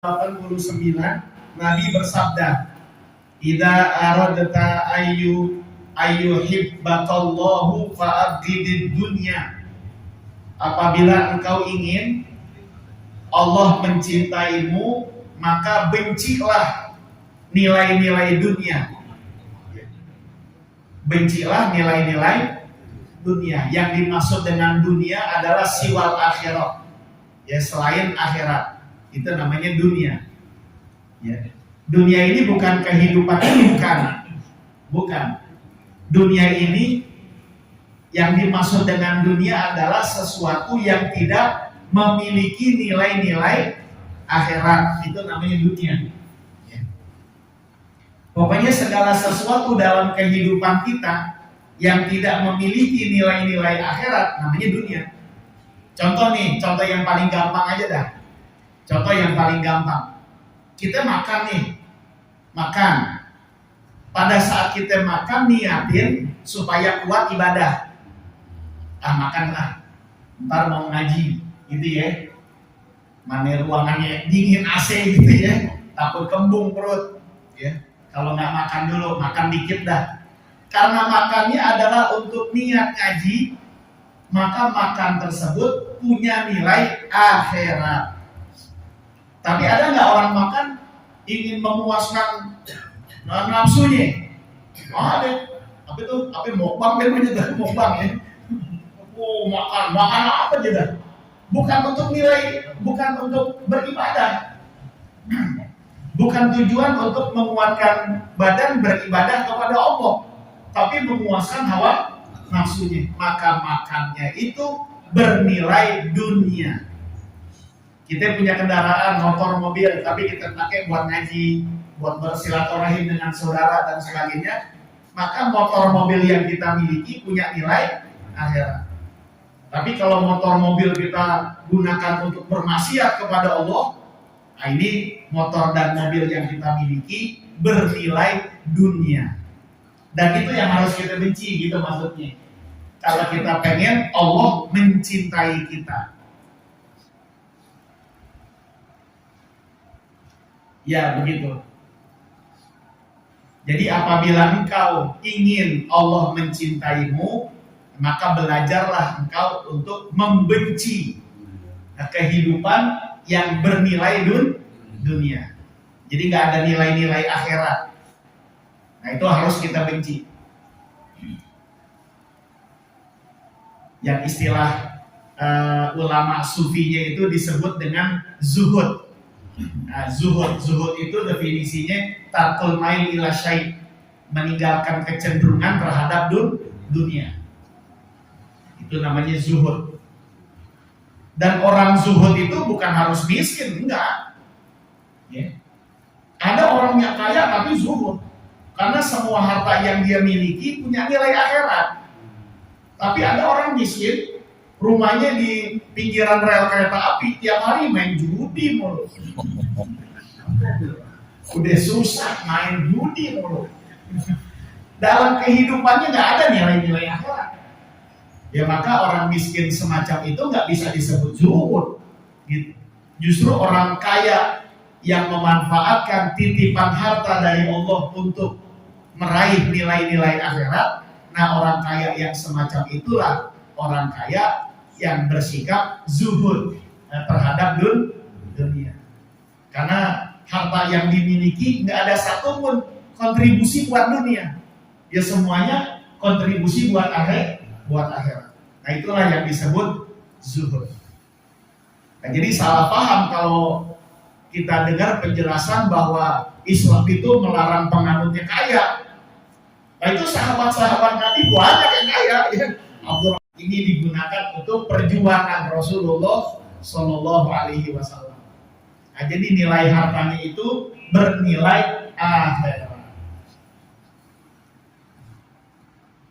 89 Nabi bersabda, "Idza aradta ayyuhibbakallahu fa'abghidid dunya." Apabila engkau ingin Allah mencintaimu, maka bencilah nilai-nilai dunia. Bencilah nilai-nilai dunia. Yang dimaksud dengan dunia adalah siwal akhirat. Ya, selain akhirat. Itu namanya dunia. Ya. Dunia ini bukan kehidupan ini, bukan. Dunia ini yang dimaksud dengan dunia adalah sesuatu yang tidak memiliki nilai-nilai akhirat. Itu namanya dunia. Ya. Pokoknya segala sesuatu dalam kehidupan kita yang tidak memiliki nilai-nilai akhirat namanya dunia. Contoh yang paling gampang aja dah. Contoh yang paling gampang, kita makan nih, makan. Pada saat kita makan niatin supaya kuat ibadah. Makanlah, ntar mau ngaji, gitu ya. Mana ruangannya dingin AC gitu ya, takut kembung perut. Ya, kalau nggak makan dulu, makan dikit dah. Karena makannya adalah untuk niat ngaji, maka makan tersebut punya nilai akhirat. Tapi ada nggak orang makan ingin memuaskan nafsunya? Ada. Tapi mukbang namanya dah, mukbang ya. Makan apa aja dah. Bukan untuk nilai, bukan untuk beribadah. Bukan tujuan untuk menguatkan badan beribadah kepada Allah, tapi memuaskan hawa nafsunya. Maka makannya itu bernilai dunia. Kita punya kendaraan, motor, mobil, tapi kita pakai buat ngaji, buat bersilaturahim dengan saudara dan sebagainya. Maka motor mobil yang kita miliki punya nilai akhirat. Tapi kalau motor mobil kita gunakan untuk bermaksiat kepada Allah, ini motor dan mobil yang kita miliki bernilai dunia. Dan itu yang harus kita benci, gitu maksudnya. Kalau kita pengen Allah mencintai kita. Ya, begitu. Jadi apabila engkau ingin Allah mencintaimu, maka belajarlah engkau untuk membenci kehidupan yang bernilai dunia. Jadi nggak ada nilai-nilai akhirat. Nah, itu harus kita benci. Yang istilah ulama sufinya itu disebut dengan zuhud. Nah, zuhud itu definisinya tarkul mail ila syai', meninggalkan kecenderungan terhadap dunia. Itu namanya zuhud. Dan orang zuhud itu bukan harus miskin, enggak. Ya. Ada orang yang kaya tapi zuhud, karena semua harta yang dia miliki punya nilai akhirat. Tapi ada orang miskin, rumahnya di pinggiran rel kereta api, tiap hari main judi mulu. Udah susah main judi mulu. Dalam kehidupannya nggak ada nilai-nilai akhirat. Ya, maka orang miskin semacam itu nggak bisa disebut zuhud. Gitu. Justru orang kaya yang memanfaatkan titipan harta dari Allah untuk meraih nilai-nilai akhirat. Nah, orang kaya yang semacam itulah orang kaya yang bersikap zuhud terhadap dunia. Karena harta yang dimiliki nggak ada satupun kontribusi buat dunia. Ya, semuanya kontribusi buat akhirat. Nah, itulah yang disebut zuhud. Nah, jadi salah paham kalau kita dengar penjelasan bahwa Islam itu melarang penganutnya kaya. Nah, itu sahabat-sahabat Nabi banyak yang kaya. Ya. Ini digunakan untuk perjuangan Rasulullah Shallallahu Alaihi Wasallam. Nah, jadi nilai hartanya itu bernilai akhirat.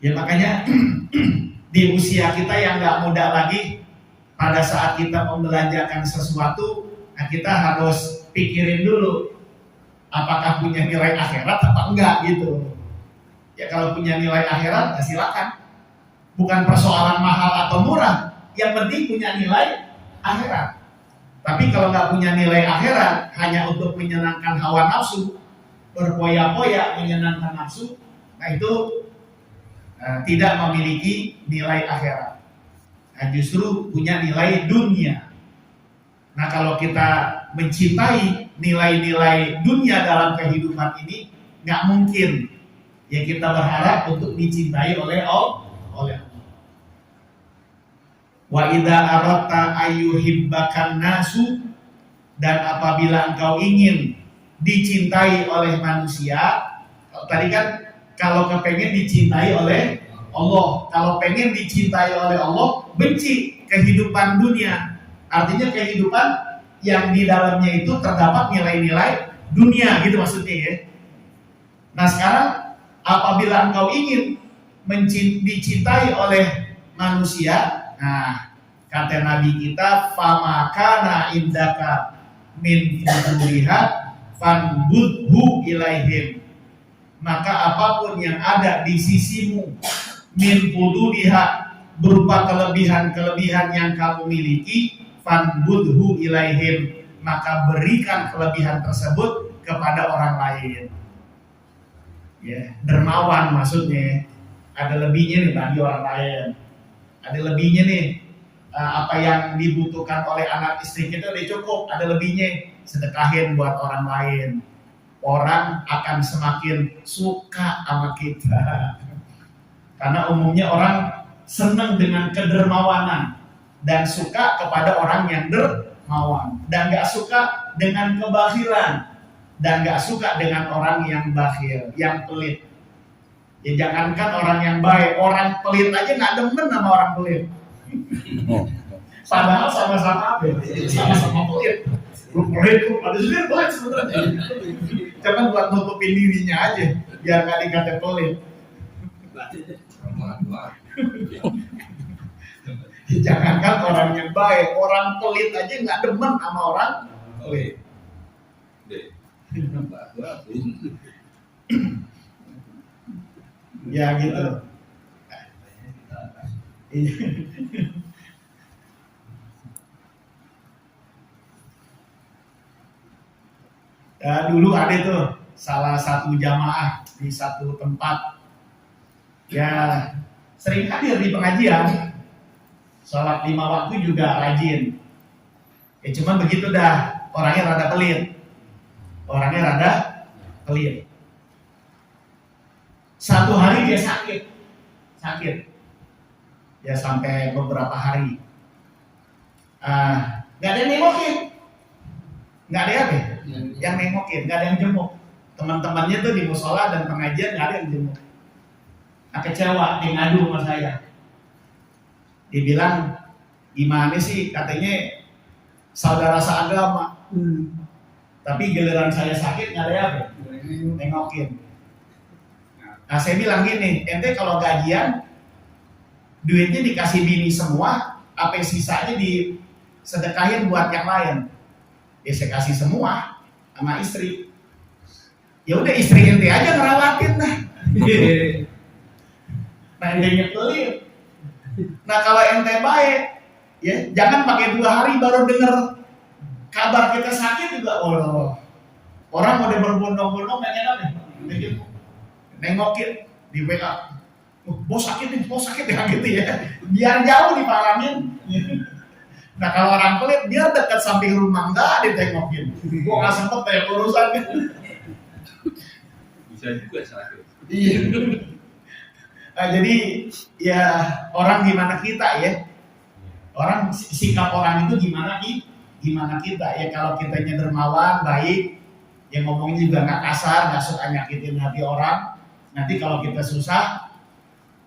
Ya, makanya di usia kita yang nggak muda lagi, pada saat kita membelanjakan sesuatu, nah kita harus pikirin dulu apakah punya nilai akhirat apa enggak gitu. Ya, kalau punya nilai akhirat, ya silakan. Bukan persoalan mahal atau murah, yang penting punya nilai akhirat. Tapi kalau nggak punya nilai akhirat, hanya untuk menyenangkan hawa nafsu, berpoya-poya menyenangkan nafsu, nah itu tidak memiliki nilai akhirat. Nah, justru punya nilai dunia. Nah kalau kita mencintai nilai-nilai dunia dalam kehidupan ini, nggak mungkin ya kita berharap untuk dicintai oleh Allah. Wa idza aratta ayyuhibbakan nasu, dan apabila engkau ingin dicintai oleh manusia, tadi kan kalau kepengen dicintai oleh Allah, kalau pengen dicintai oleh Allah, benci kehidupan dunia. Artinya kehidupan yang di dalamnya itu terdapat nilai-nilai dunia, gitu maksudnya ya. Nah sekarang apabila engkau ingin dicintai oleh manusia, nah, kata Nabi kita, fama kana indaka min fuduriha fanbudhu ilaihim. Maka apapun yang ada di sisimu min fuduriha, berupa kelebihan-kelebihan yang kamu miliki, fanbudhu ilaihim, maka berikan kelebihan tersebut kepada orang lain. Ya, dermawan maksudnya. Ada lebihnya nih bagi orang lain. Ada lebihnya nih, apa yang dibutuhkan oleh anak istri kita udah cukup, ada lebihnya, sedekahin buat orang lain. Orang akan semakin suka sama kita. Karena umumnya orang senang dengan kedermawanan dan suka kepada orang yang dermawan, dan gak suka dengan kebakhilan, dan gak suka dengan orang yang bakhil, yang pelit. Ya jangankan orang yang baik, orang pelit aja nggak demen sama orang pelit. Padahal sama-sama apa? Sama-sama pelit. Lu pelit, lu ada sendiri pelit sebenarnya. Cuman buat nutupin dirinya aja, biar nggak dikata pelit. Jangankan orang yang baik, orang pelit aja nggak demen sama orang pelit. Ya gitu. Ya, dulu ada tuh salah satu jamaah di satu tempat, ya sering hadir di pengajian, sholat 5 waktu juga rajin. Ya cuman begitu dah, orangnya rada pelit. Satu hari dia sakit, ya sampai beberapa hari. Gak ada yang nengokin, gak ada apa? Yang nengokin, gak ada yang jenguk. Teman-temannya tuh di musola dan pengajian gak ada yang jenguk. Nah kecewa, dia ngadu sama saya. Dia bilang, gimana sih, katanya saudara seagama, tapi giliran saya sakit gak ada apa? Nengokin. Nah saya bilang gini, ente kalau gajian duitnya dikasih bini semua, apa sisanya disedekahin buat yang lain? Ya saya kasih semua sama istri. Ya udah istri ente aja ngerawatin nah. Nah ente pelit. Nah kalau ente baik, ya jangan pakai 2 hari baru denger kabar kita sakit juga. Oh, orang mau berbondong-bondong nanya nih. Nengokin di WA, bos sakit ya gitu ya, biar jauh diparanin. Nah kalau orang pelit, dia dekat samping rumah enggak ditengokin, gua nggak sempet kayak urusan gitu. Bisa juga sakit. Iya. Nah, jadi ya orang gimana kita ya, orang sikap orang itu gimana kita ya. Kalau kitanya dermawan, baik, yang ngomongnya juga nggak kasar, nggak suka nyakitin hati orang. Nanti kalau kita susah,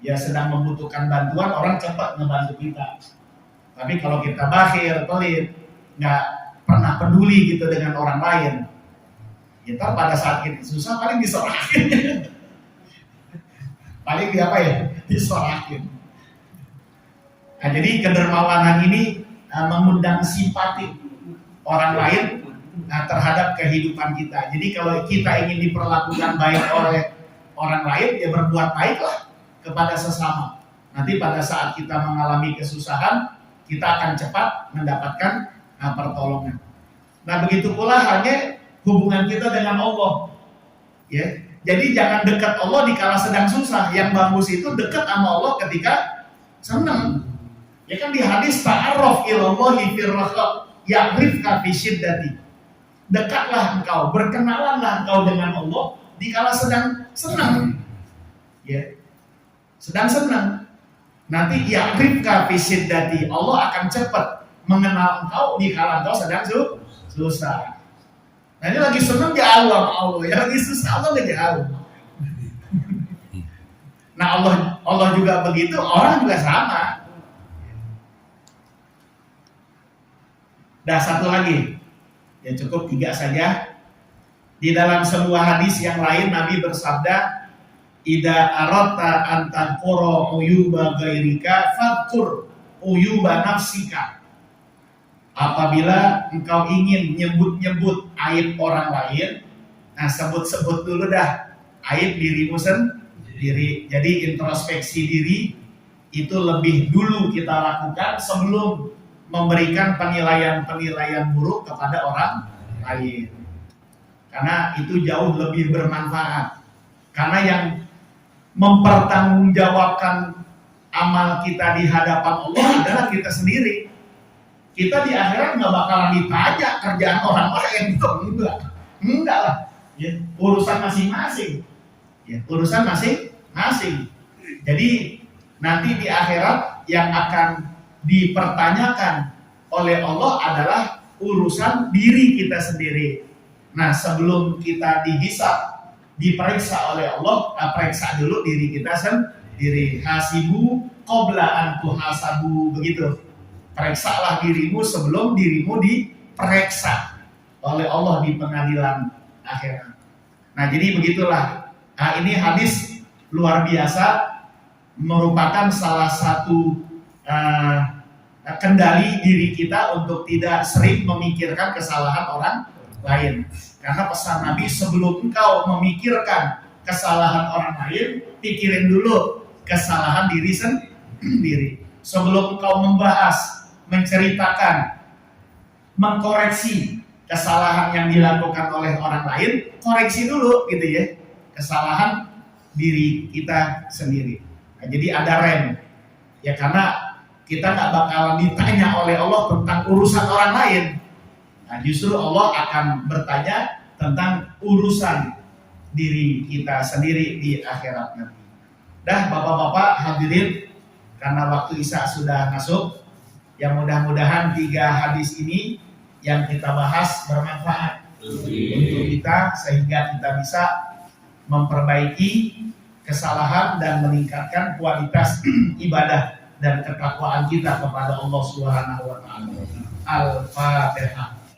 ya sedang membutuhkan bantuan, orang cepat ngebantu kita. Tapi kalau kita bakhil, pelit, nggak pernah peduli gitu dengan orang lain, kita pada saat kita susah paling diserahin. Paling diserahin. Nah, jadi kedermawanan ini mengundang simpati orang lain terhadap kehidupan kita. Jadi kalau kita ingin diperlakukan baik oleh orang lain, ya berbuat baiklah kepada sesama. Nanti pada saat kita mengalami kesusahan, kita akan cepat mendapatkan pertolongan. Nah, begitu pula halnya hubungan kita dengan Allah. Ya. Jadi jangan dekat Allah di kala sedang susah. Yang bagus itu dekat sama Allah ketika senang. Ya kan di hadis ta'arraf ilallahi firraha ya'rifka fi syiddati. Dekatlah engkau, berkenalanlah engkau dengan Allah di kala sedang senang. Ya. Sedang senang. Nanti ya'rifka fi syiddati. Allah akan cepat mengenal engkau di kala engkau sedang susah. Nah, ini lagi senang jauh sama Allah, ya lagi susah Allah gak jauh. Nah, Allah juga begitu, orang juga sama. Dah satu lagi, ya cukup 3 saja. Di dalam sebuah hadis yang lain Nabi bersabda, "Idza aratta an tanqura uyuba ghairika fadhkur uyuba nafsika." Apabila engkau ingin nyebut-nyebut aib orang lain, nah sebut-sebut dulu dah aib dirimu sendiri. Jadi introspeksi diri itu lebih dulu kita lakukan sebelum memberikan penilaian-penilaian buruk kepada orang lain. Karena itu jauh lebih bermanfaat. Karena yang mempertanggungjawabkan amal kita di hadapan Allah adalah kita sendiri. Kita di akhirat nggak bakalan ditanya kerjaan orang lain, enggak lah. Ya, urusan masing-masing. Ya, urusan masing-masing. Jadi nanti di akhirat yang akan dipertanyakan oleh Allah adalah urusan diri kita sendiri. Nah, sebelum kita dihisab, diperiksa oleh Allah, periksa dulu diri kita sendiri. Hasibu qabla an tuhasabu, begitu. Periksalah dirimu sebelum dirimu diperiksa oleh Allah di pengadilan akhirat. Nah, jadi begitulah. Nah, ini hadis luar biasa, merupakan salah satu kendali diri kita untuk tidak sering memikirkan kesalahan orang lain. Karena pesan Nabi, sebelum engkau memikirkan kesalahan orang lain, pikirin dulu kesalahan diri sendiri. Sebelum engkau membahas, menceritakan, mengkoreksi kesalahan yang dilakukan oleh orang lain, koreksi dulu gitu ya, kesalahan diri kita sendiri. Nah, jadi ada rem, ya karena kita nggak bakalan ditanya oleh Allah tentang urusan orang lain. Nah, justru Allah akan bertanya tentang urusan diri kita sendiri di akhirat nanti. Dah bapak-bapak hadirin, karena waktu Isya sudah masuk, yang mudah-mudahan 3 hadis ini yang kita bahas bermanfaat untuk kita, sehingga kita bisa memperbaiki kesalahan dan meningkatkan kualitas ibadah dan ketakwaan kita kepada Allah Subhanahu wa taala. Al-Fatihah.